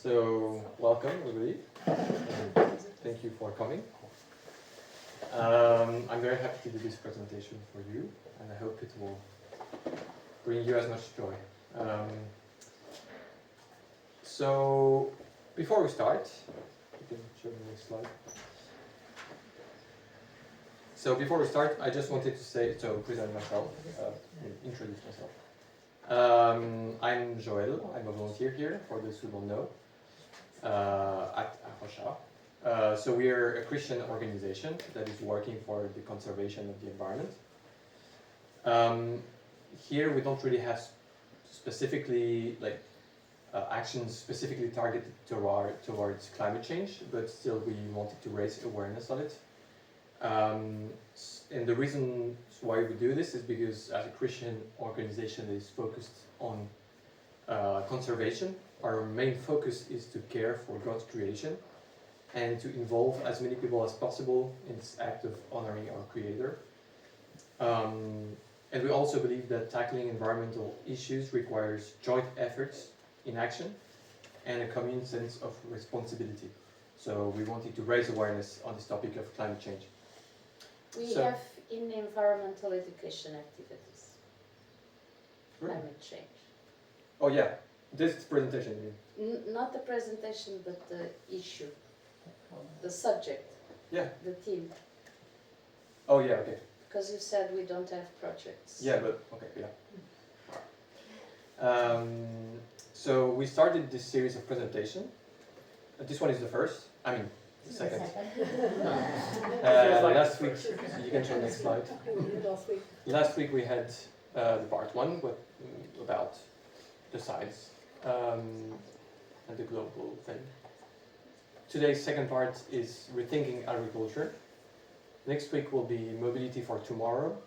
So, welcome everybody. Thank you for coming. I'm very happy to do this presentation for you, and I hope it will bring you as much joy. So, before we start, you can show me the next slide. So before we start, I just wanted to present myself, introduce myself. I'm Joël, I'm a volunteer here, for those who don't know, at Acerca. So we are a Christian organization that is working for the conservation of the environment. Here we don't really have specifically, actions specifically targeted towards climate change, but still we wanted to raise awareness of it. And the reason why we do this is because as a Christian organization that is focused on conservation, our main focus is to care for God's creation and to involve as many people as possible in this act of honoring our Creator. And we also believe that tackling environmental issues requires joint efforts in action and a common sense of responsibility. So we wanted to raise awareness on this topic of climate change. We have in environmental education activities, climate change. Oh yeah, this presentation. Not the presentation, but the issue, the subject, the theme. Oh yeah, okay. Because you said we don't have projects. Yeah, but okay, yeah. So we started this series of presentation. This one is the first. The second. Last week, you can show the next slide. Last week we had the part one about the science and the global thing. Today's second part is rethinking agriculture. Next week will be mobility for tomorrow,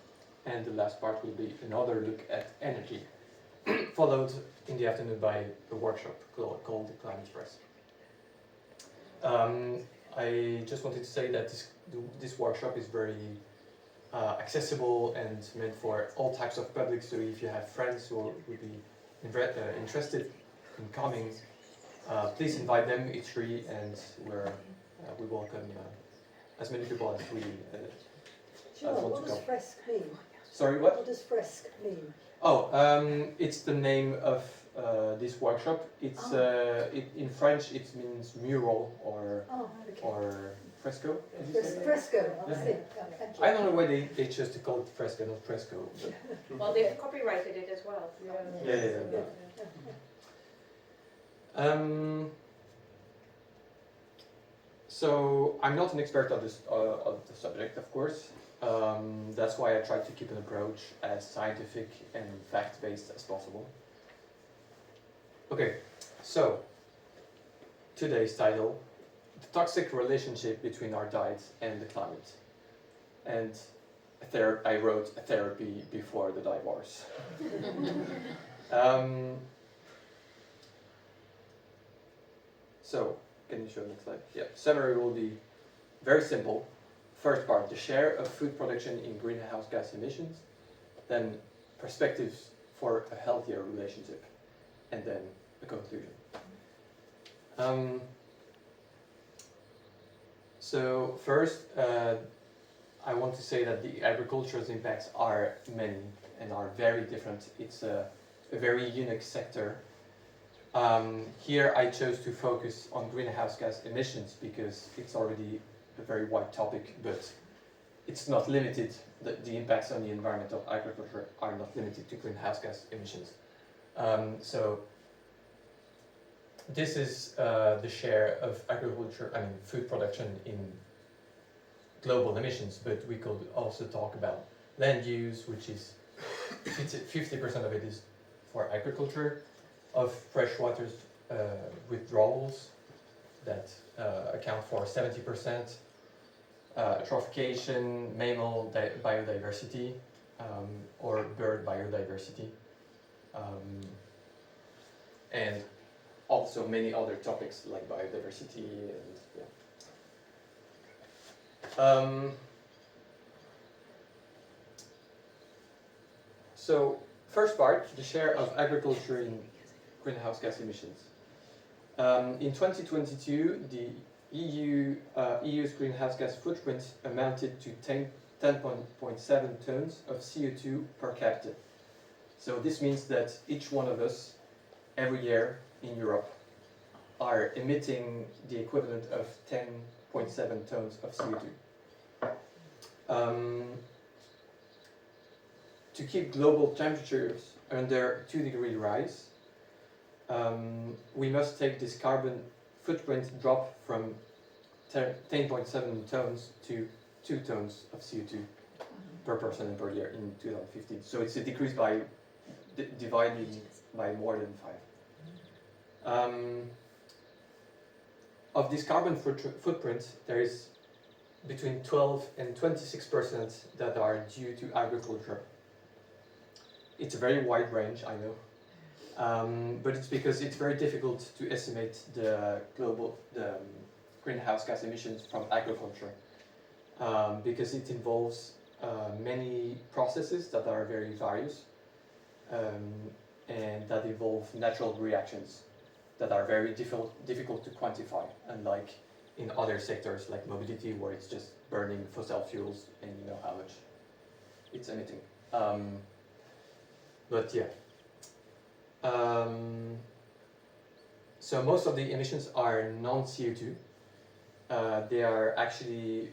and the last part will be another look at energy, followed in the afternoon by a workshop called the Climate Express. I just wanted to say that this workshop is very accessible and meant for all types of public, so if you have friends who would be interested in coming, please invite them. It's free, and we welcome as many people as we want to come. What does fresque mean? Sorry, what? What does fresque mean? Oh, it's the name of this workshop. It's in French it means mural or fresco. Fresco. I don't know why they chose to call it fresco, not fresco. Well, they've copyrighted it as well. Yeah. So I'm not an expert of the subject, of course. That's why I try to keep an approach as scientific and fact-based as possible. Okay, so today's title, the toxic relationship between our diet and the climate. And I wrote a therapy before the divorce. So, can you show the next slide? Yeah, summary will be very simple. First part, the share of food production in greenhouse gas emissions. Then perspectives for a healthier relationship. And then a conclusion. So first, I want to say that the agriculture's impacts are many and are very different. It's a very unique sector. Here I chose to focus on greenhouse gas emissions because it's already a very wide topic, but it's not limited. The impacts on the environment of agriculture are not limited to greenhouse gas emissions. So this is the share of food production in global emissions, but we could also talk about land use, which is 50% of it is for agriculture, of freshwater withdrawals that account for 70%, eutrophication, mammal biodiversity, or bird biodiversity, and also many other topics like biodiversity and So first part, the share of agriculture in greenhouse gas emissions. In 2022, the EU's greenhouse gas footprint amounted to 10.7 tons of CO2 per capita. So this means that each one of us, every year in Europe, are emitting the equivalent of 10.7 tons of CO2. To keep global temperatures under 2-degree rise, we must take this carbon footprint drop from 10.7 tons to 2 tons of CO2 per person and per year in 2015. So it's a decrease by dividing by more than 5. Of this carbon footprint, there is between 12 and 26% that are due to agriculture. It's a very wide range, I know, but it's because it's very difficult to estimate the greenhouse gas emissions from agriculture, because it involves many processes that are very various, and that involve natural reactions that are very difficult to quantify, unlike in other sectors like mobility, where it's just burning fossil fuels and you know how much it's emitting. But yeah. So most of the emissions are non-CO2. They are actually,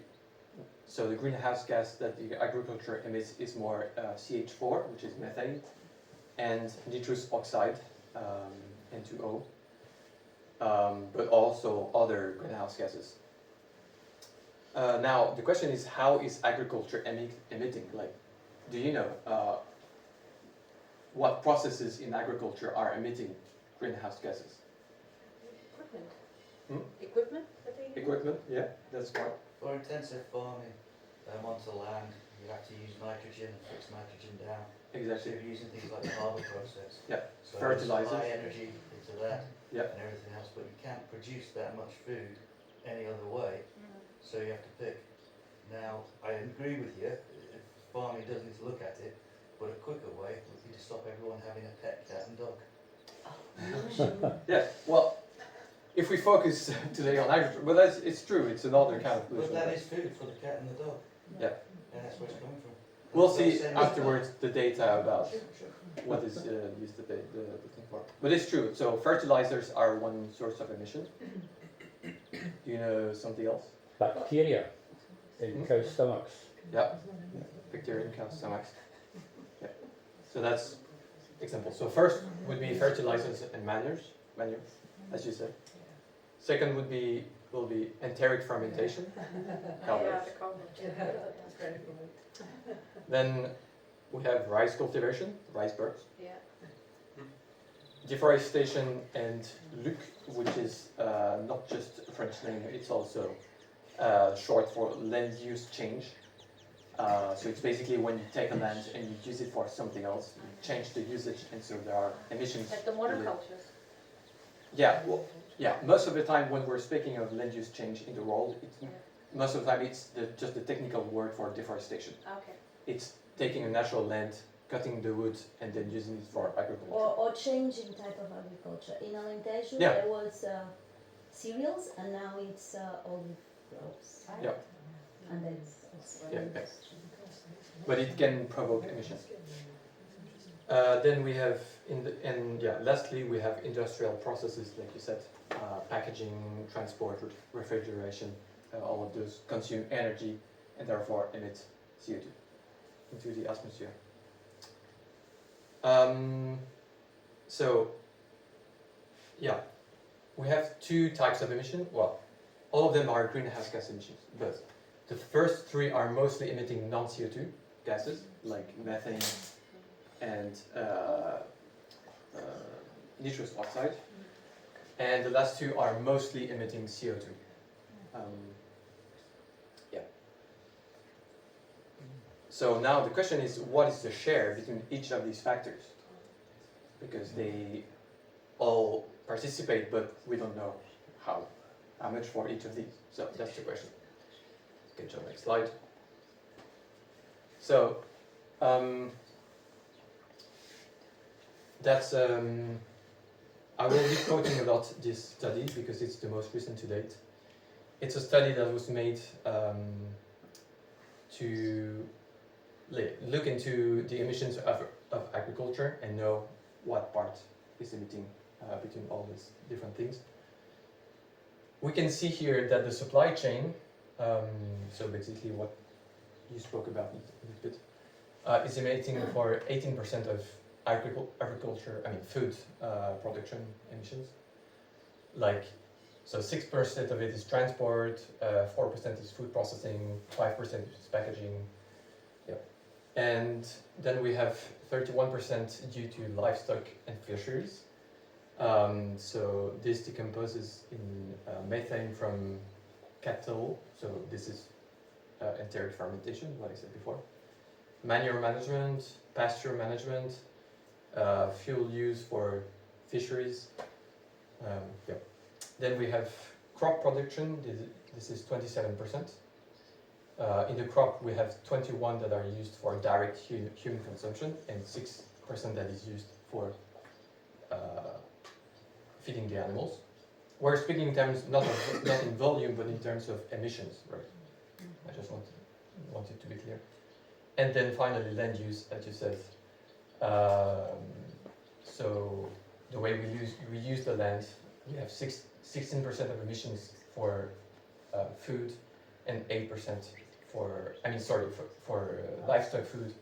so the greenhouse gas that the agriculture emits is more CH4, which is methane, and nitrous oxide, N2O, but also other greenhouse gases. Now, the question is, how is agriculture emitting? Like, do you know what processes in agriculture are emitting greenhouse gases? Equipment. Hmm? Equipment that they use? Equipment, yeah, that's one. For intensive farming, onto land, you have to use nitrogen and fix nitrogen down. So Exactly. you're using things like the harbour process. Yeah. So Fertilizers. high energy into that Yeah. and everything else, but you can't produce that much food any other way, so you have to pick. Now, I agree with you, if farming does need to look at it, but a quicker way would be to stop everyone having a pet cat and dog. Yeah, well, if we focus today on agriculture, well, it's true, it's another kind of pollution. But that is food for the cat and the dog. Yeah. And that's where it's coming from. We'll see afterwards the data about what is used the thing for. But it's true, so fertilizers are one source of emission. Do you know something else? Bacteria in cow stomachs. Yeah, bacteria in cow stomachs. Yeah. So that's example. So first would be fertilizers and manure, as you said. Second will be enteric fermentation. Yeah, the carbon. Then we have rice cultivation, rice birds. Yeah. Deforestation and LUC, which is not just a French name, it's also short for land use change. So it's basically when you take a land and you use it for something else, you change the usage, and so there are emissions. Like the monocultures. Yeah, well, yeah. Most of the time when we're speaking of land use change in the world, most of the time it's just the technical word for deforestation. Okay. It's taking a natural land, cutting the wood, and then using it for agriculture. Or changing type of agriculture. In Alentejo Yeah. there was cereals and now it's olive groves. Yeah. And then Yeah, okay. But it can provoke emissions. Then we have, lastly we have industrial processes, like you said, packaging, transport, refrigeration, all of those consume energy and therefore emit CO2 into the atmosphere. We have two types of emission. Well, all of them are greenhouse gas emissions, but the first three are mostly emitting non-CO2 gases, like methane and nitrous oxide. And the last two are mostly emitting CO2. So now the question is, what is the share between each of these factors? Because they all participate, but we don't know how much for each of these. So that's the question. Get your next slide. So I will be quoting a lot this study because it's the most recent to date. It's a study that was made to look into the emissions of agriculture and know what part is emitting between all these different things. We can see here that the supply chain, so basically what you spoke about a little bit, is emitting for 18% of agriculture, food production emissions. So 6% of it is transport, 4% is food processing, 5% is packaging. Yeah. And then we have 31% due to livestock and fisheries. So this decomposes in methane from cattle, so this is enteric fermentation, what I said before. Manure management, pasture management, fuel use for fisheries. Yeah. Then we have crop production, this is 27%. In the crop we have 21 that are used for direct human consumption and 6% that is used for feeding the animals. We're speaking in terms not in volume but in terms of emissions, right? I just wanted to be clear. And then finally land use, as you said. So the way we use the land, we have 16% of emissions for food and 8% for livestock food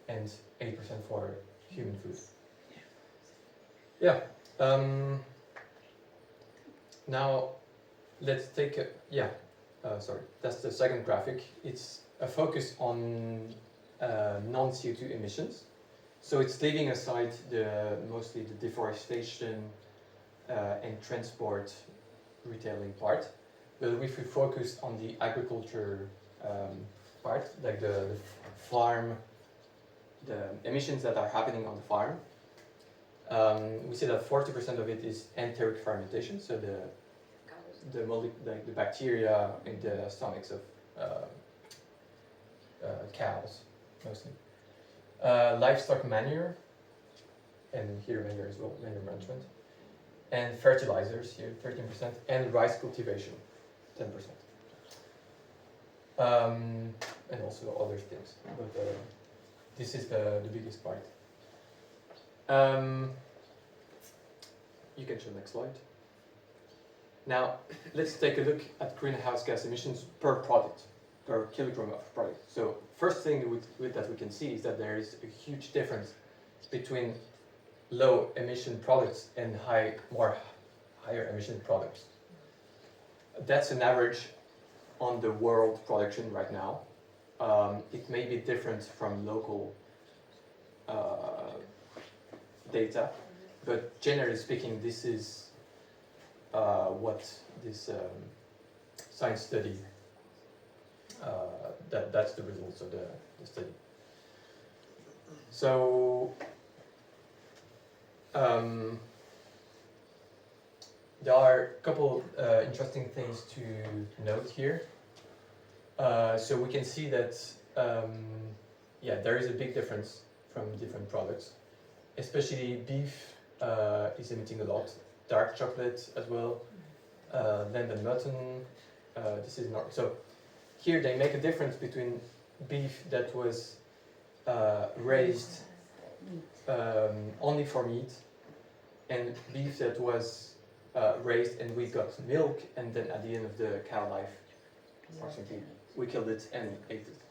and 8% for human food. Yeah. Now let's take that's the second graphic. It's a focus on non-CO2 emissions. So it's leaving aside mostly the deforestation and transport retailing part. But if we focus on the agriculture part, like the farm, the emissions that are happening on the farm, we see that 40% of it is enteric fermentation, so the bacteria in the stomachs of cows, mostly. Livestock manure, and here manure as well, manure management. And fertilizers, here 13%, and rice cultivation, 10%. And also other things, but this is the biggest part. You can show the next slide. Now, let's take a look at greenhouse gas emissions per product, per kilogram of product. So, first thing that we can see is that there is a huge difference between low emission products and higher emission products. That's an average on the world production right now. It may be different from local data, but generally speaking, this is what this science study, that's the results of the study. So there are a couple interesting things to note here. So we can see that there is a big difference from different products. Especially beef is emitting a lot. Dark chocolate as well. Lamb and mutton. This is not so. Here they make a difference between beef that was raised only for meat, and beef that was raised and we got milk, and then at the end of the cow life, unfortunately, we killed it and ate it.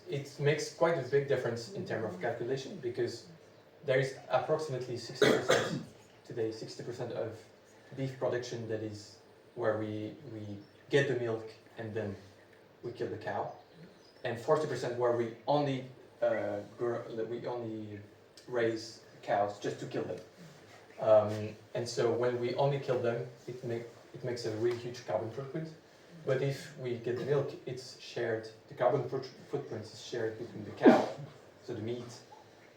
It makes quite a big difference in terms of calculation because there is approximately 60% today, 60% of beef production that is where we get the milk and then we kill the cow, and 40% where we only raise cows just to kill them. And so when we only kill them, it makes a really huge carbon footprint. But if we get the milk, it's shared. The carbon footprint is shared between the cow, so the meat,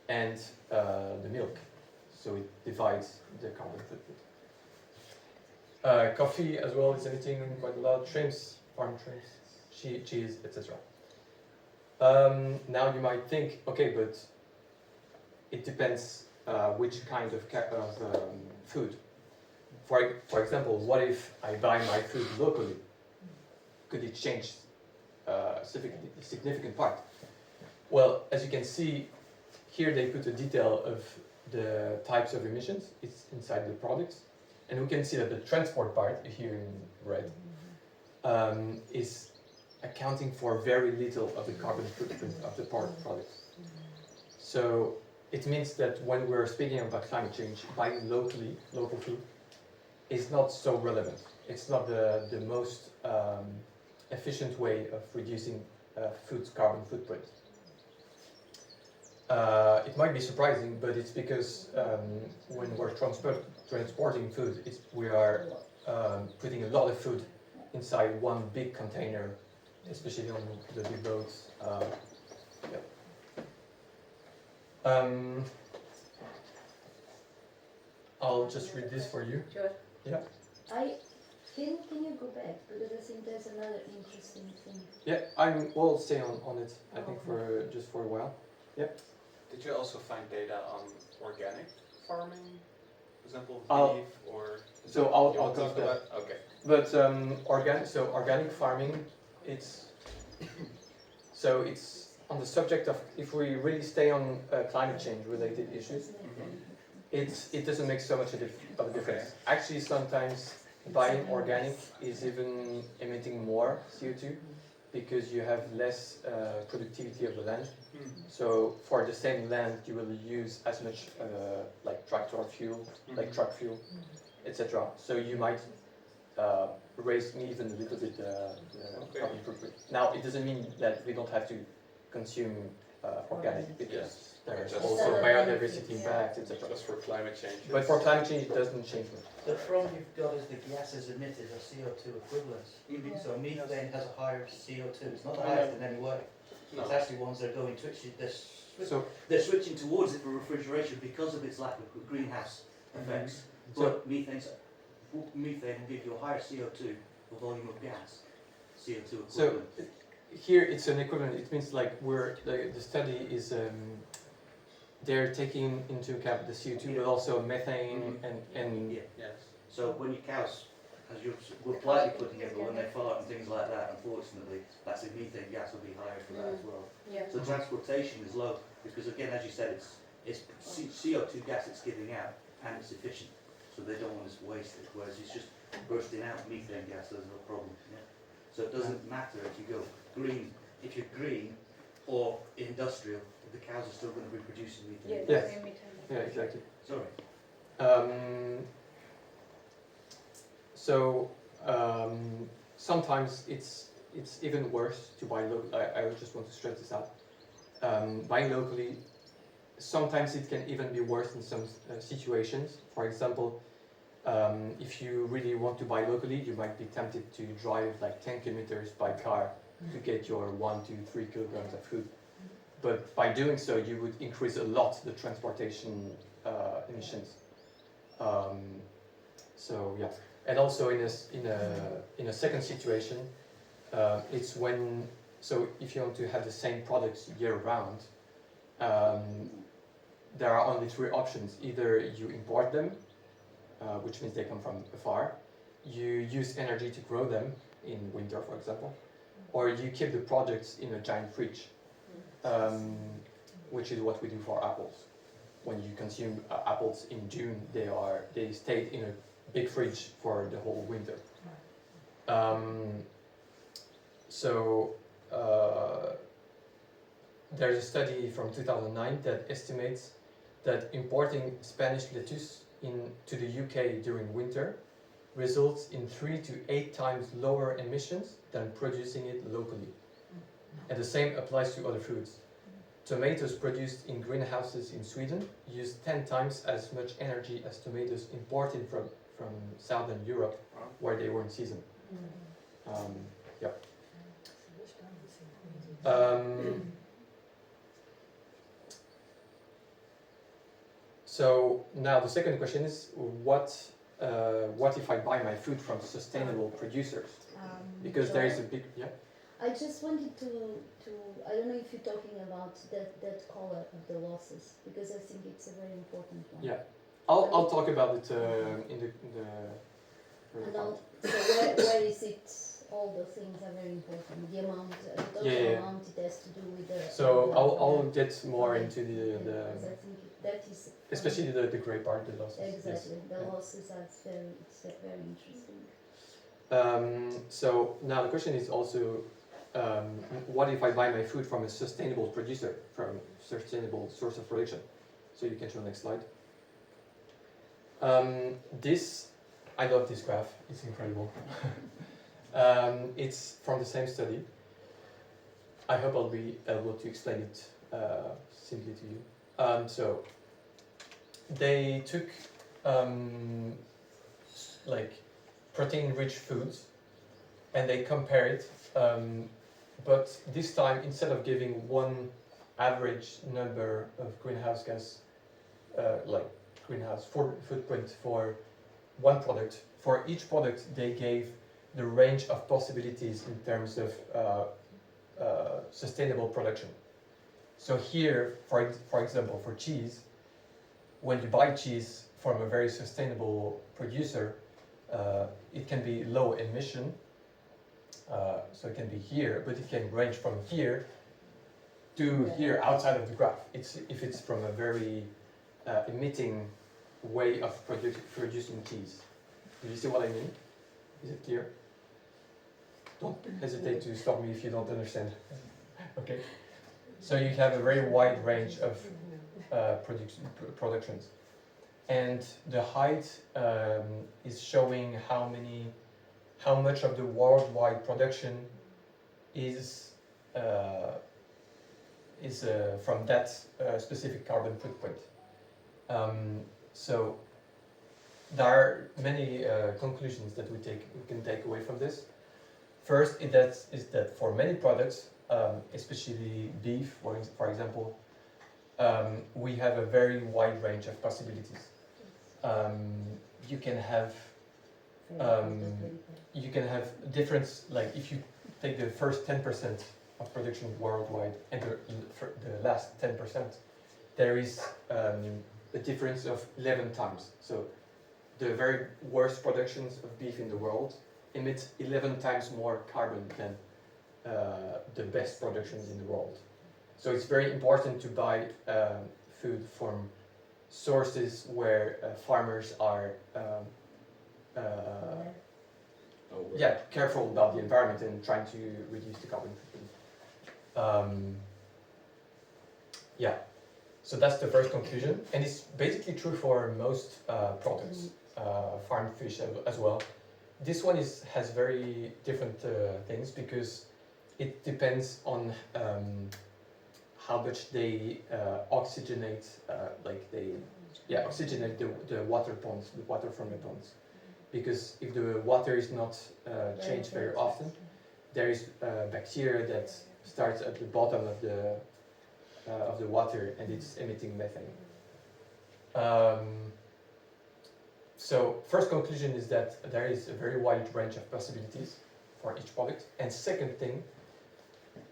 and the milk. So it divides the carbon footprint. Coffee as well is emitting quite a lot. Shrimps, farm shrimps, cheese, etc. Now you might think, okay, but it depends which kind of food. For example, what if I buy my food locally? Could it change a significant part? Well, as you can see, here they put a detail of the types of emissions. It's inside the products. And we can see that the transport part, here in red, is accounting for very little of the carbon footprint of the products. So it means that when we're speaking about climate change, buying local food, is not so relevant. It's not the most efficient way of reducing food's carbon footprint. It might be surprising, but it's because when we're transporting food, we are putting a lot of food inside one big container, especially on the big roads. I'll just read this for you. Sure. Yeah. Can you go back, because I think there's another interesting thing. Yeah, we'll stay on it. I think for a while. Yeah. Did you also find data on organic farming, for example, I'll- beef or? So I'll come to that. Okay. But organic farming, it's on the subject of, if we really stay on climate change related issues, it doesn't make so much of a difference. Actually, sometimes buying organic is even emitting more CO2 because you have less productivity of the land. So for the same land, you will use as much like tractor fuel, like truck fuel, etc. So you might raise even a little bit the carbon footprint. Now, it doesn't mean that we don't have to consume organic, because there's Just also for- biodiversity impact, etc. Just for climate change. But for climate change, it doesn't change much. The front you've got is the gases emitted are CO2 equivalents. Mhm. So methane has a higher CO2. It's not the highest in any way. No. It's actually ones that are going to So, They're switching towards it for refrigeration because of its lack of greenhouse effects. But methane will give you a higher CO2 per volume of gas. CO2 equivalent. here it's an equivalent. It means like the study is they're taking into account the CO2, but also methane and Yeah. Yes. So when your cows, as we're politely putting it, but when they fart and things like that, unfortunately, that's the methane gas will be higher for that as well. Yeah. So transportation is low because, again, as you said, it's CO2 gas it's giving out and it's efficient. So they don't want us to waste it. Whereas it's just bursting out methane gas, there's no problem. Yeah? So it doesn't matter if you go green, if you're green or industrial, the cows are still going to be producing methane. Yes. Yeah, exactly. Sorry. Sometimes it's even worse to buy local. I just want to stress this out. Buying locally, sometimes it can even be worse in some situations. For example, if you really want to buy locally, you might be tempted to drive like 10 kilometers by car to get your 1 to 3 kilograms of food. But by doing so, you would increase a lot the transportation emissions. So yeah, and also in a second situation, it's when, so if you want to have the same products year round, there are only 3 options. Either you import them, which means they come from afar, you use energy to grow them in winter, for example, or you keep the products in a giant fridge, which is what we do for apples. When you consume apples in June, they stayed in a big fridge for the whole winter. There's a study from 2009 that estimates that importing Spanish lettuce to the UK during winter results in 3 to 8 times lower emissions than producing it locally. And the same applies to other foods. Tomatoes produced in greenhouses in Sweden use 10 times as much energy as tomatoes imported from Southern Europe, where they were in season. So now the second question is, what if I buy my food from sustainable producers? Because there is a big I just wanted to, I don't know if you're talking about that color of the losses, because I think it's a very important one. Yeah, I'll talk about it in the And so where is it? All the things are very important. The amount, the total amount, it has to do with the. So I'll get more into the because I think that is. especially the gray part, the losses. Exactly, the losses are very interesting. So now the question is also, what if I buy my food from a sustainable producer, from sustainable source of production? So you can show the next slide. I love this graph, it's incredible. It's from the same study. I hope I'll be able to explain it simply to you. So they took like protein-rich foods and they compare it, but this time instead of giving one average number of greenhouse gas, like greenhouse footprint for one product, for each product they gave the range of possibilities in terms of sustainable production. So here, for example, for cheese, when you buy cheese from a very sustainable producer, it can be low emission, so it can be here, but it can range from here to here outside of the graph. If it's from a very emitting way of producing cheese. Do you see what I mean? Is it clear? Don't hesitate to stop me if you don't understand. Okay. So you have a very wide range of productions. And the height is showing how much of the worldwide production is from that specific carbon footprint. So there are many conclusions that we can take away from this. First, is that for many products, especially beef, for example, we have a very wide range of possibilities. You can have difference, like if you take the first 10% of production worldwide and the last 10%, there is a difference of 11 times. So the very worst productions of beef in the world emit 11 times more carbon than the best productions in the world. So it's very important to buy food from sources where farmers are careful about the environment and trying to reduce the carbon footprint. So that's the first conclusion, and it's basically true for most products, farmed fish as well. This one has very different things because it depends on how much they oxygenate, oxygenate the water ponds, the water from the ponds. Because if the water is not changed very often, there is bacteria that starts at the bottom of the water and it's emitting methane. So first conclusion is that there is a very wide range of possibilities for each product. And second thing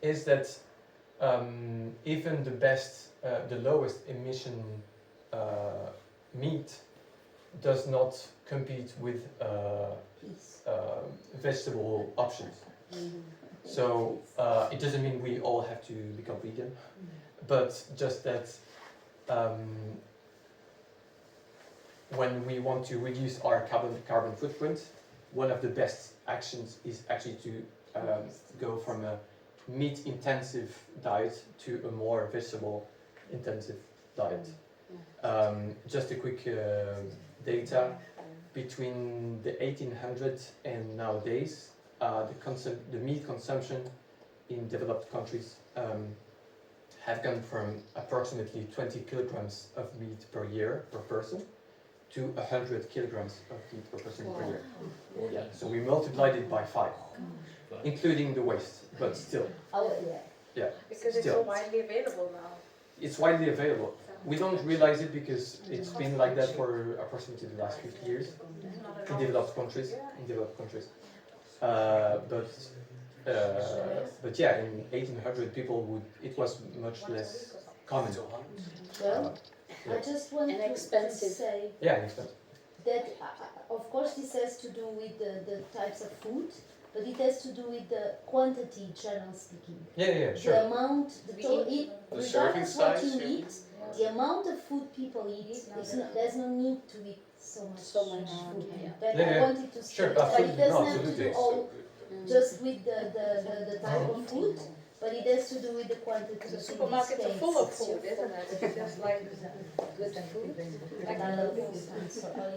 is that even the best, the lowest emission meat does not compete with vegetable options. So it doesn't mean we all have to become vegan, but just that when we want to reduce our carbon footprint, one of the best actions is actually to go from a meat-intensive diet to a more vegetable-intensive diet. Just a quick data, between the 1800s and nowadays, the meat consumption in developed countries have gone from approximately 20 kilograms of meat per year per person to 100 kilograms of meat per person per year. Yeah, so we multiplied it by 5, including the waste, but still. Yeah. Because it's so widely available now. It's widely available. We don't realize it because it's been like that for approximately the last 50 years in developed countries. But But yeah, in 1800 people would, it was much less common. Well, Yeah. I just want And to expensive. say Yeah, expensive. that, of course, this has to do with the types of food, but it has to do with the quantity, generally speaking. Yeah, The sure. amount, The regardless serving what size, you you eat, the amount of food people eat, there's no need to eat so much food. Yeah. That Yeah, I yeah. wanted to say, Sure, but absolutely, it no, doesn't have to absolutely. do all just with the type of food, but it has to do with the quantity. The in this supermarkets are case. full of food, isn't it? It's just like good food. I love food, I'm sorry.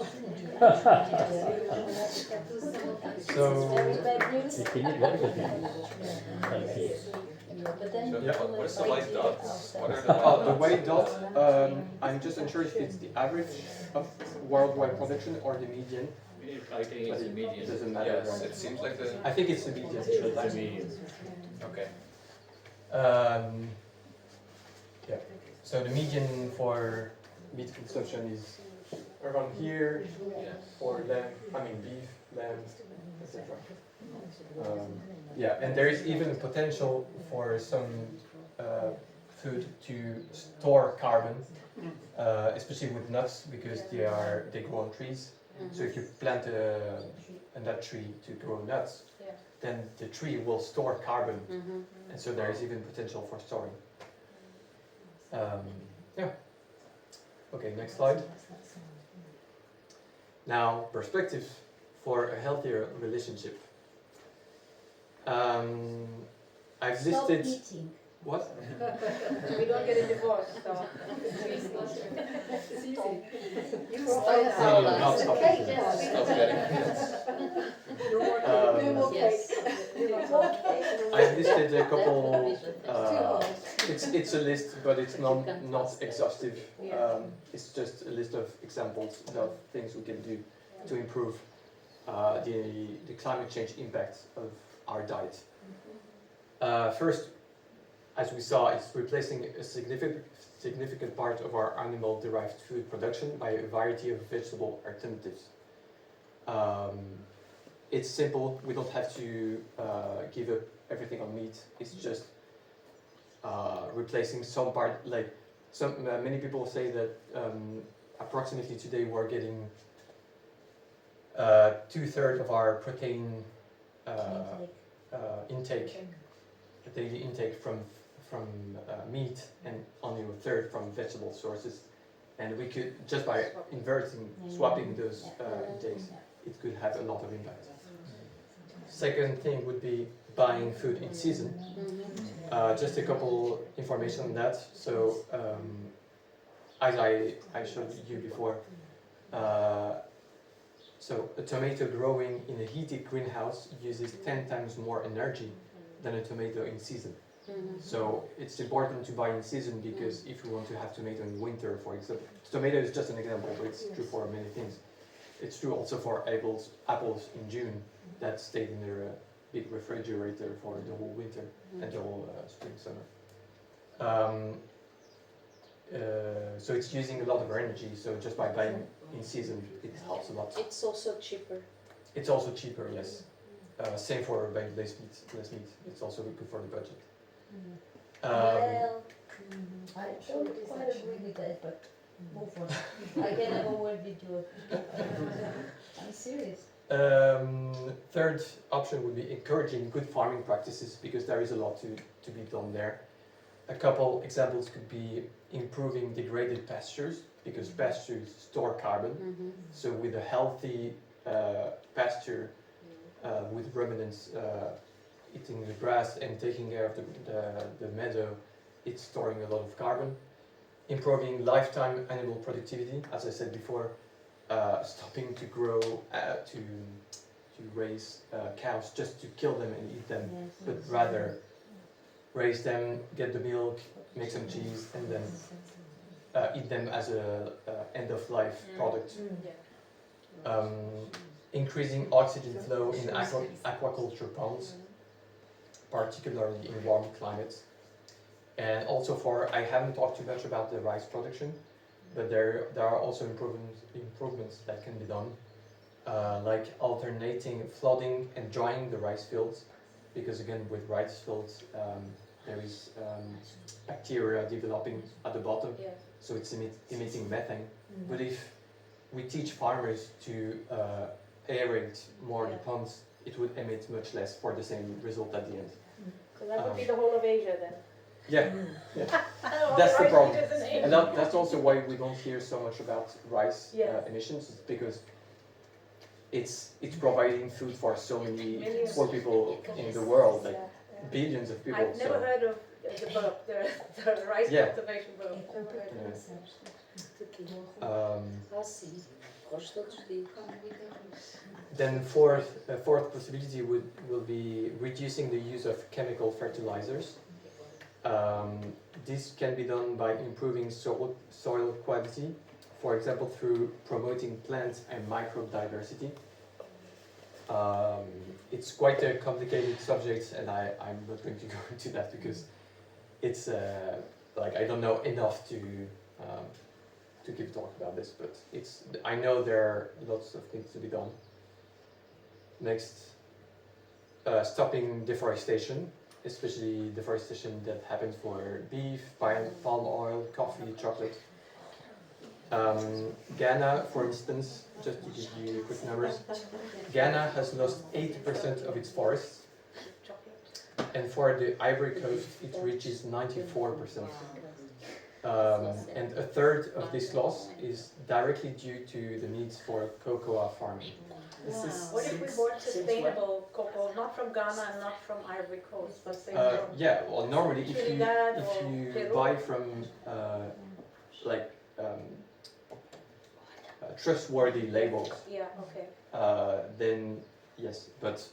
So, Very bad news. Ik vind het wel goed. Dank je. But then So, Yeah. what is the white dots? What are the the white weight dot, I'm just unsure if it's the average of worldwide production or the median. I think it's a It median. doesn't matter. Yes, it seems like the. I think it's the median. It's a median. Okay. Yeah. So the median for meat consumption is around here for lamb, beef, lamb, etc. Yeah, and there is even a potential for some food to store carbon, especially with nuts because they grow on trees. So if you plant a nut tree to grow nuts, then the tree will store carbon, and so there is even potential for storing. Yeah. Okay, next slide. Now, perspectives for a healthier relationship. I've Stop listed eating. what? We don't get a divorce, so. It's easy. No, not stop eating. Stop getting No more Yes. cake. No more cake. I've listed a couple. Too hard. It's a list, but it's not exhaustive. It's just a list of examples of things we can do to improve the climate change impact of our diet. First, as we saw, it's replacing a significant part of our animal-derived food production by a variety of vegetable alternatives. It's simple. We don't have to give up everything on meat. It's just replacing some part. Like many people say that approximately today we're getting 2/3 of our protein intake, daily intake from meat, and only 1/3 from vegetable sources. And we could, just by swapping those intakes, it could have a lot of impact. Second thing would be buying food in season. Just a couple information on that. So, as I showed you before, so a tomato growing in a heated greenhouse uses 10 times more energy than a tomato in season. So it's important to buy in season because if you want to have tomato in winter, for example, tomato is just an example, but it's true for many things. It's true also for apples in June that stayed in their big refrigerator for the whole winter and the whole spring, summer. So it's using a lot of energy. So just by buying in season, it helps a lot. It's also cheaper. It's also cheaper, yes. Same for buying less meat. It's also good for the budget. Well, I don't quite agree with that, but move on. I can have a word with you. I'm serious. Third option would be encouraging good farming practices because there is a lot to be done there. A couple examples could be improving degraded pastures because pastures store carbon. So with a healthy pasture with ruminants eating the grass and taking care of the meadow, it's storing a lot of carbon. Improving lifetime animal productivity, as I said before, stopping to grow, to raise cows just to kill them and eat them, but rather raise them, get the milk, make some cheese, and then eat them as a end-of-life product. Increasing oxygen flow in aquaculture ponds, particularly in warm climates. And also I haven't talked too much about the rice production, but there are also improvements that can be done, like alternating flooding and drying the rice fields. because again with rice fields there is bacteria developing at the bottom, Yeah. so it's emitting methane. But if we teach farmers to aerate more the ponds, it would emit much less for the same result at the end. So that would be the whole of Asia then? Yeah, All that's the rice problem. eaters in Asia. And that's also why we don't hear so much about rice Yeah. emissions, because it's providing food for so many Millions. poor people in the world, like Yeah, yeah. billions of people. I've never heard of the burp, the rice Yeah. cultivation burp. Never heard of it. Sim, gosto todos os dias. Then fourth possibility will be reducing the use of chemical fertilizers. This can be done by improving soil quality, for example through promoting plant and microbe diversity. It's quite a complicated subject, and I'm not going to go into that because it's like I don't know enough to give talk about this, but I know there are lots of things to be done. Next, stopping deforestation, especially deforestation that happens for beef, palm oil, coffee, chocolate. Ghana, for instance, just to give you quick numbers, Ghana has lost 80% of its forests, and for the Ivory Coast it reaches 94%. And a third of this loss is directly due to the needs for cocoa farming. What if we bought sustainable cocoa, not from Ghana and not from Ivory Coast, but say from Yeah, well, normally if Trinidad or you Peru? buy from like trustworthy labels, Yeah, okay. then yes, but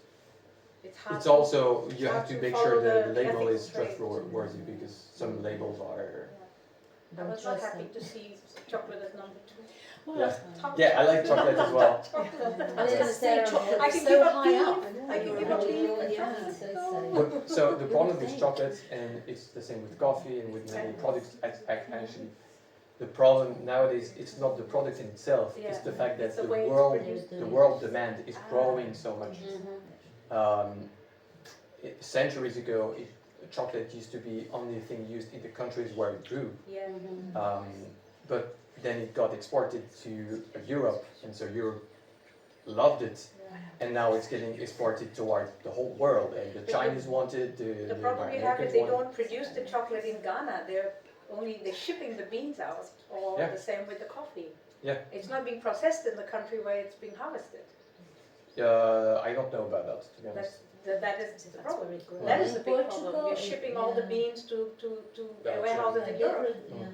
Hard it's to- also you hard have to to make follow sure the the label ethical is trade. trustworthy because some labels are. I was not happy to see chocolate as number 2. Yeah, yeah, I like chocolate as well. I was gonna say chocolate I is can so give up high beef. up. I can give up beef and Yeah, chocolate. so So the problem with chocolate, and it's the same with coffee and with many products, actually, the problem nowadays it's not the product in itself, it's the fact that It's the the way it's world produced. the world demand is growing so much. Centuries ago, chocolate used to be only thing used in the countries where it grew. Yeah. But then it got exported to Europe, and so Europe loved it, and now it's getting exported toward the whole world. And the Chinese wanted, The problem you have is Americans they wanted. don't produce the chocolate in Ghana. They're shipping the beans out, or Yeah. the same with the coffee. Yeah. It's not being processed in the country where it's being harvested. I don't know about that, to be honest. That is the problem. Well, That is in the big Portugal, problem. You're shipping all the yeah. beans to Belgium. warehouses in Europe. Yeah.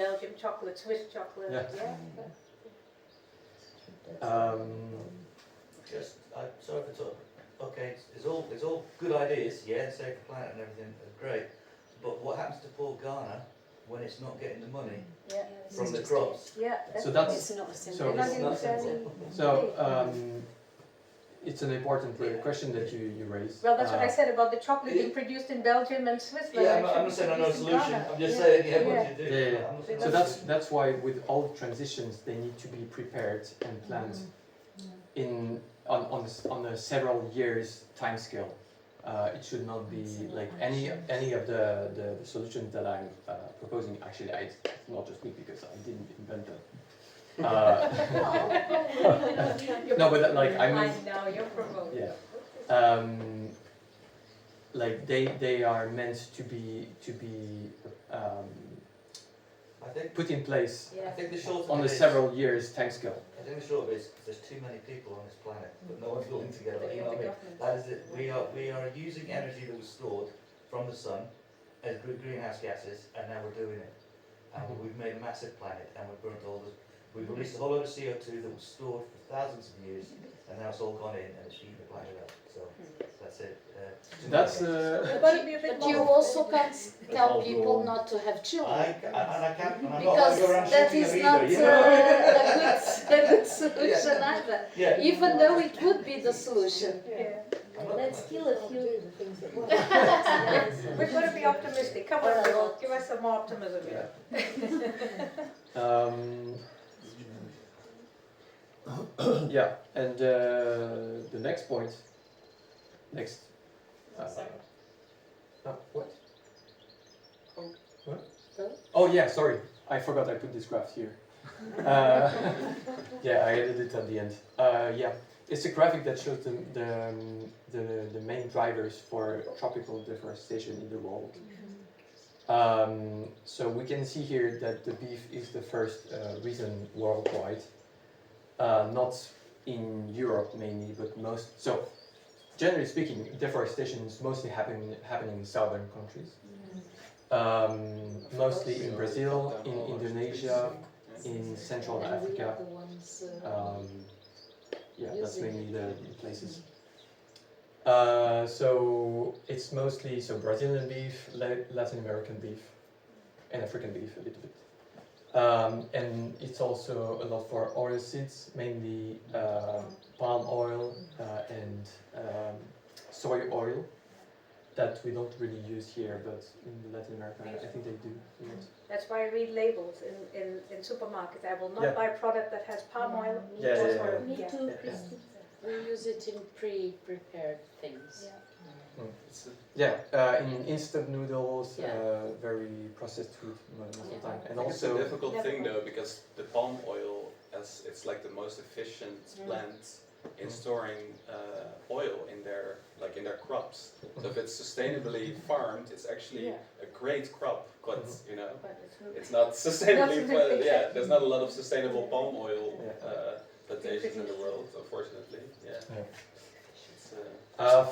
Belgium chocolate, Swiss chocolate. Yeah. Sorry for talking. Okay, it's all good ideas, yeah, save the planet and everything, great. But what happens to poor Ghana when it's not getting the money Yeah. from the crops? Yeah. So that's It's not a simple. so They're not it's even not selling- so it's an important question that you raised. Well, that's what I said about the chocolate being produced in Belgium and Switzerland. Yeah, It I'm should not be saying I know a produced in solution, Ghana. I'm just Yeah. saying, yeah, Yeah. what do you do? Yeah. I'm not saying So that's- that's why with all transitions they need to be prepared and planned on a several years time scale. It should not be like any of the solutions that I'm proposing. Actually, it's not just me because I didn't invent them. No, but like I mean, Now you're promoting. yeah. Like they are meant to be I think, put in place Yeah. I think the short of on it a is- several years time scale. I think the short of it is there's too many people on this planet, but no one's pulling together. You know what I mean? government. That is it. We are using energy that was stored from the sun as greenhouse gases, and now we're doing it. And we've made a massive planet, and we've burnt all this. We've released a whole lot of CO2 that was stored for thousands of years, and now it's all gone in, and it's eating the planet up. So that's it. That's You've got to be a bit But you more. also can't tell people not to have children. I can't, and I'm not Because going to go around that shooting is them not either, you know? a good solution either. Yeah. Even though it would be the solution. Yeah. Let's kill a few. We've got to be optimistic. Come on, people. Give us some more optimism here. Yeah, and the next point, next What? Oh. What? Pelo? Oh yeah, sorry. I forgot I put this graph here. Yeah, I added it at the end. Yeah, it's a graphic that shows the main drivers for tropical deforestation in the world. So we can see here that the beef is the first reason worldwide, not in Europe mainly, but most. So generally speaking, deforestation is mostly happening in southern countries. Mostly in Brazil, in Indonesia, in Central Africa. Yeah, that's mainly the places. So it's mostly Brazilian beef, Latin American beef, and African beef a little bit. And it's also a lot for oil seeds, mainly palm oil and soy oil, that we don't really use here, but in Latin America I think they do. That's why I read labels in supermarkets. I will not buy a product that has palm oil. Me too, Yeah. Christy. We use it in pre-prepared things. In instant noodles, very processed food most of the time. And I think also, it's a difficult thing though, because the palm oil, as it's like the most efficient plant in storing oil in their crops. So if it's sustainably farmed, it's actually a great crop, but you know, it's not sustainably. There's not a lot of sustainable palm oil plantations in the world, unfortunately.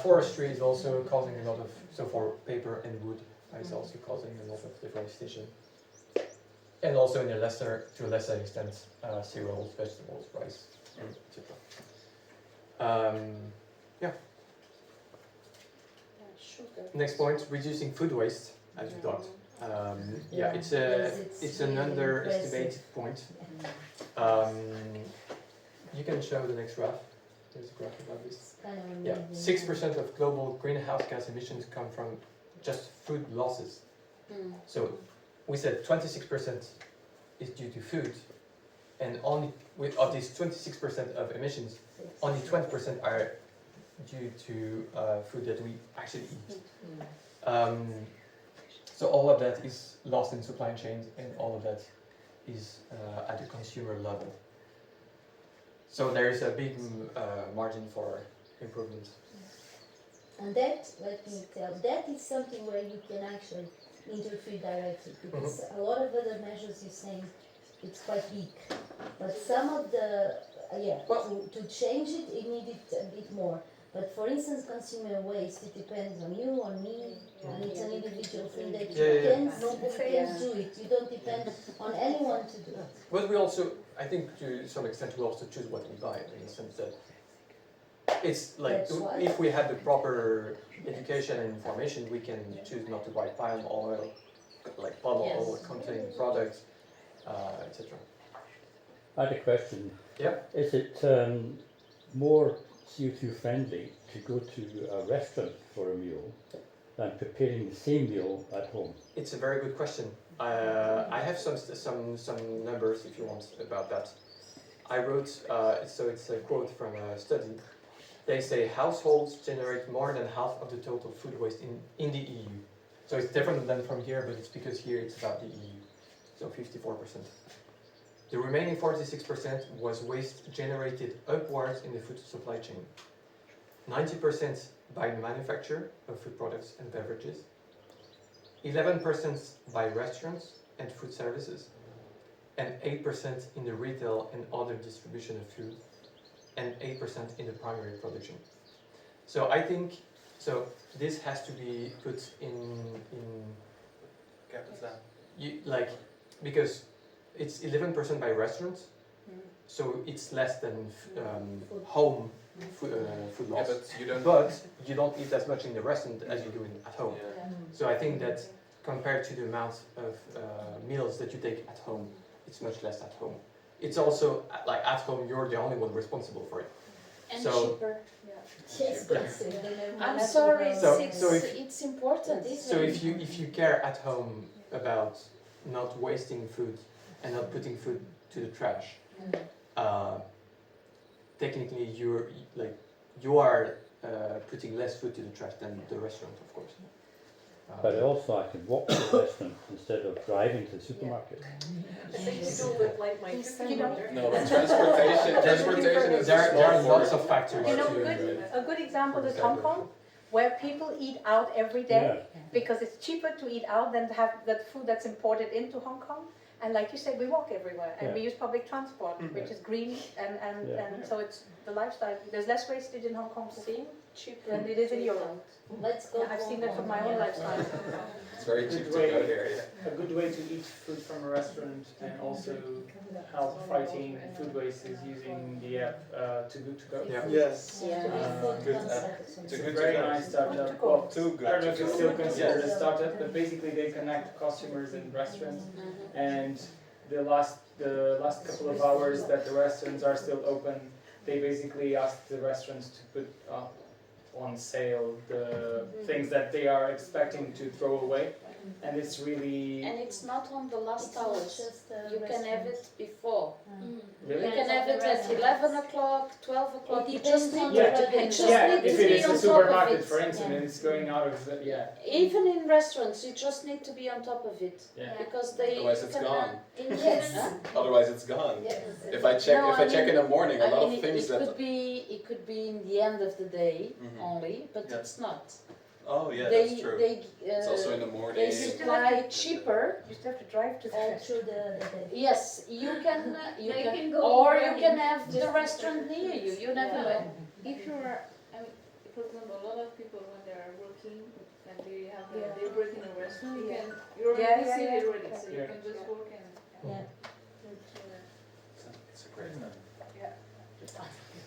forestry is also causing a lot of, for paper and wood, it's also causing a lot of deforestation. And also to a lesser extent, cereals, vegetables, rice, etc. Sugar. Next point, reducing food waste, as you thought. It's an underestimated point. You can show the next graph. There's a graph about this. 6% of global greenhouse gas emissions come from just food losses. So we said 26% is due to food, and only of these 26% of emissions, only 20% are due to food that we actually eat. So all of that is lost in supply chains, and all of that is at the consumer level. So there is a big margin for improvement. And that, let me tell, that is something where you can actually interfere directly, because a lot of other measures you're saying it's quite weak. But some of the, to change it, it needed a bit more. But for instance, consumer waste, it depends on you, on me, and it's an individual thing that you can do it. You don't depend on anyone to do it. But we also, I think to some extent, we also choose what we buy, in the sense that it's like, if we had the proper education and information, we can choose not to buy palm oil, like palm oil containing products, etc. I had a question. Yeah. Is it more CO2 friendly to go to a restaurant for a meal than preparing the same meal at home? It's a very good question. I have some numbers if you want about that. I wrote, so it's a quote from a study. They say households generate more than half of the total food waste in the EU. So it's different than from here, but it's because here it's about the EU. So 54%. The remaining 46% was waste generated upwards in the food supply chain. 90% by manufacture of food products and beverages. 11% by restaurants and food services. And 8% in the retail and other distribution of food. And 8% in the primary production. So I think, this has to be put in because it's 11% by restaurants, so it's less than home food loss. But you don't eat as much in the restaurant as you do at home. So I think that compared to the amount of meals that you take at home, it's much less at home. It's also like at home you're the only one responsible for it. And cheaper. I'm I'm sorry, it's important. So if you care at home about not wasting food and not putting food to the trash, technically you are putting less food to the trash than the restaurant, of course. But also I can walk to the restaurant instead of driving to the supermarket. So you do with like my 50-meter. No, but transportation is There are lots of factors. You know, to, a good example is Hong Kong, where people eat out every day because it's cheaper to eat out than to have that food that's imported into Hong Kong. And like you said, we walk everywhere and we use public transport, which is green, and so it's the lifestyle. There's less wastage in Hong Kong cheaper than it is in Europe. Let's go. I've seen that from my own lifestyle. It's very cheap to go here. Yeah. A good way to eat food from a restaurant and also help fighting food waste is using the app Too Good To Go. Yeah. Yes. Good app. It's a very nice startup. Well, Too good. I don't know if to it's go. still considered Yes. a startup, but basically they connect customers and restaurants. And the last couple of hours that the restaurants are still open, they basically ask the restaurants to put up on sale the things that they are expecting to throw away. And it's really... And it's not on the last It's not hours. just You can have it before. Really? You can have it at 11 o'clock, 12 o'clock. It You just depends need on Yeah, the to, you weather. just yeah, need if to it be is on a top of supermarket, it. for instance, and it's going out of the... Yeah. Even in restaurants, you just need to be on top of it. Yeah. Because they Otherwise it's can, gone. Yes. Otherwise it's gone. Yes. If I check, No, if I I check mean- in the morning, a lot of it things that. could be in the end of the day Mhm. only, but Yeah. it's not. Oh yeah, They that's true. they It's also in the morning. they supply cheaper. You still have to drive to the All restaurant. through the day. Yes, you can You can go or you running. can have the restaurant near you. You never know. If you are, I mean, for example, a lot of people when they are working and they have Yeah. they work in a restaurant, Yeah. you're Yeah, in the yeah, city yeah. already, so you Yeah. can just work and. Yeah. It's a great thing.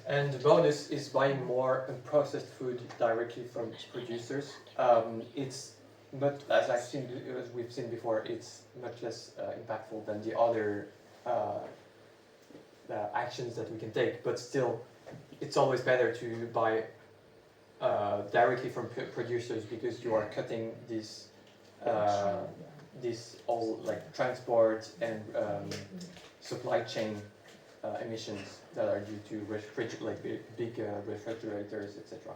And the bonus is buying more unprocessed food directly from producers. It's but as we've seen before, it's much less impactful than the other actions that we can take. But still, it's always better to buy directly from producers because you are cutting this all like transport and supply chain emissions that are due to big refrigerators, etc.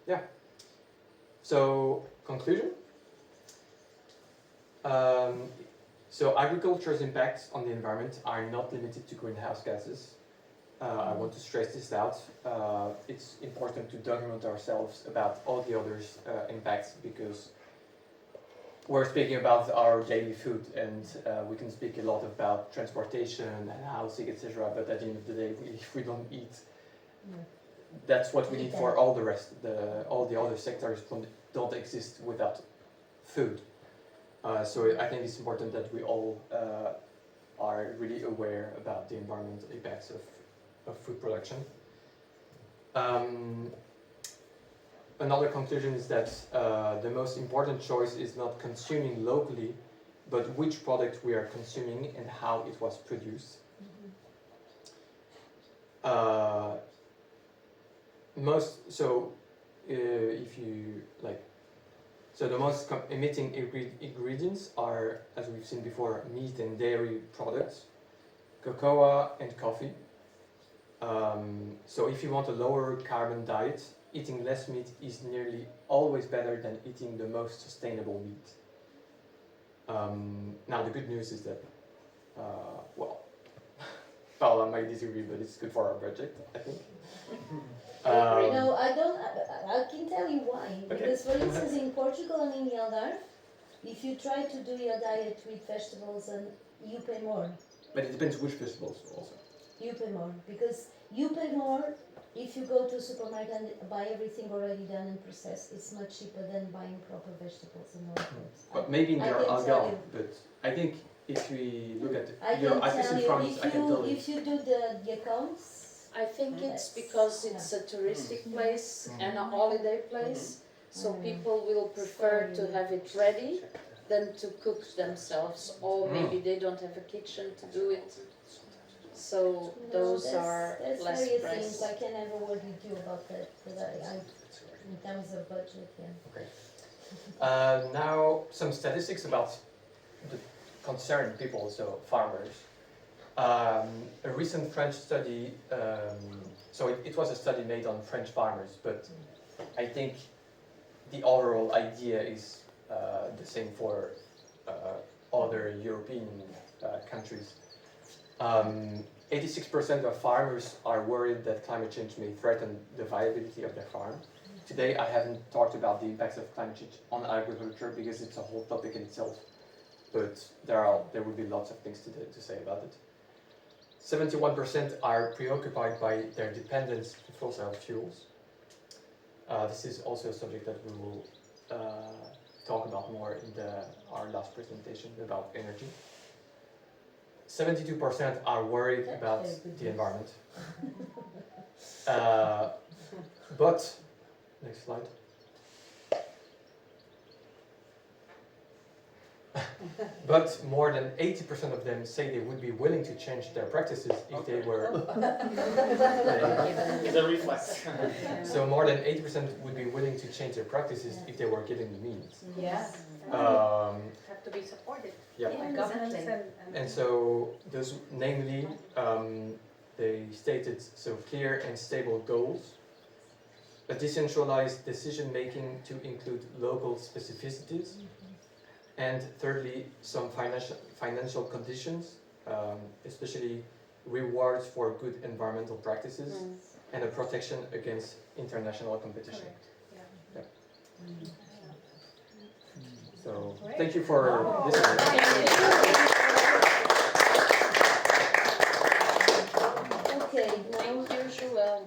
Yeah. So conclusion. So agriculture's impacts on the environment are not limited to greenhouse gases. I want to stress this out. It's important to document ourselves about all the others impacts because we're speaking about our daily food and we can speak a lot about transportation and housing, etc. But at the end of the day, if we don't eat, that's what we need for all the rest. All the other sectors don't exist without food. So I think it's important that we all are really aware about the environmental impacts of food production. Another conclusion is that the most important choice is not consuming locally, but which product we are consuming and how it was produced. If you like, so the most emitting ingredients are, as we've seen before, meat and dairy products, cocoa and coffee. So if you want a lower carbon diet, eating less meat is nearly always better than eating the most sustainable meat. Now the good news is that, Paula might disagree, but it's good for our budget, I think. No, I don't. I can tell you why. Because, for instance, in Portugal and in the Algarve, if you try to do your diet with vegetables, and you pay more. But it depends which vegetables also. You pay more because you pay more if you go to a supermarket and buy everything already done and processed. It's much cheaper than buying proper vegetables and all that. But maybe in I their can tell Algarve, you. but I think if we look at I your can artist tell in you, France, I can tell you. if you do the accounts, I think it's because it's a touristic place and a holiday place, so people will prefer to have it ready than to cook themselves, or maybe they don't have a kitchen to do it. So those are there's less various priced. things I can have a word with you about that, but I in terms of budget, yeah. Okay. Now some statistics about the concerned people, so farmers. A recent French study So it was a study made on French farmers, but I think the overall idea is the same for other European countries. 86% of farmers are worried that climate change may threaten the viability of their farm. Today I haven't talked about the impacts of climate change on agriculture because it's a whole topic in itself, but there will be lots of things to say about it. 71% are preoccupied by their dependence on fossil fuels. This is also a subject that we will talk about more in our last presentation about energy. 72% are worried about the environment. But, next slide. But more than 80% of them say they would be willing to change their practices if they were... It's a reflex. So more than 80% would be willing to change their practices if they were given the means. Yes. Have to be supported Yeah. by governments And so those, namely, they stated so clear and stable goals, a decentralized decision-making to include local specificities, and thirdly, some financial conditions, especially rewards for good environmental practices, and a protection against international competition. Correct. Yeah. So, Great. thank you for listening. Okay, now Thank you, Joël.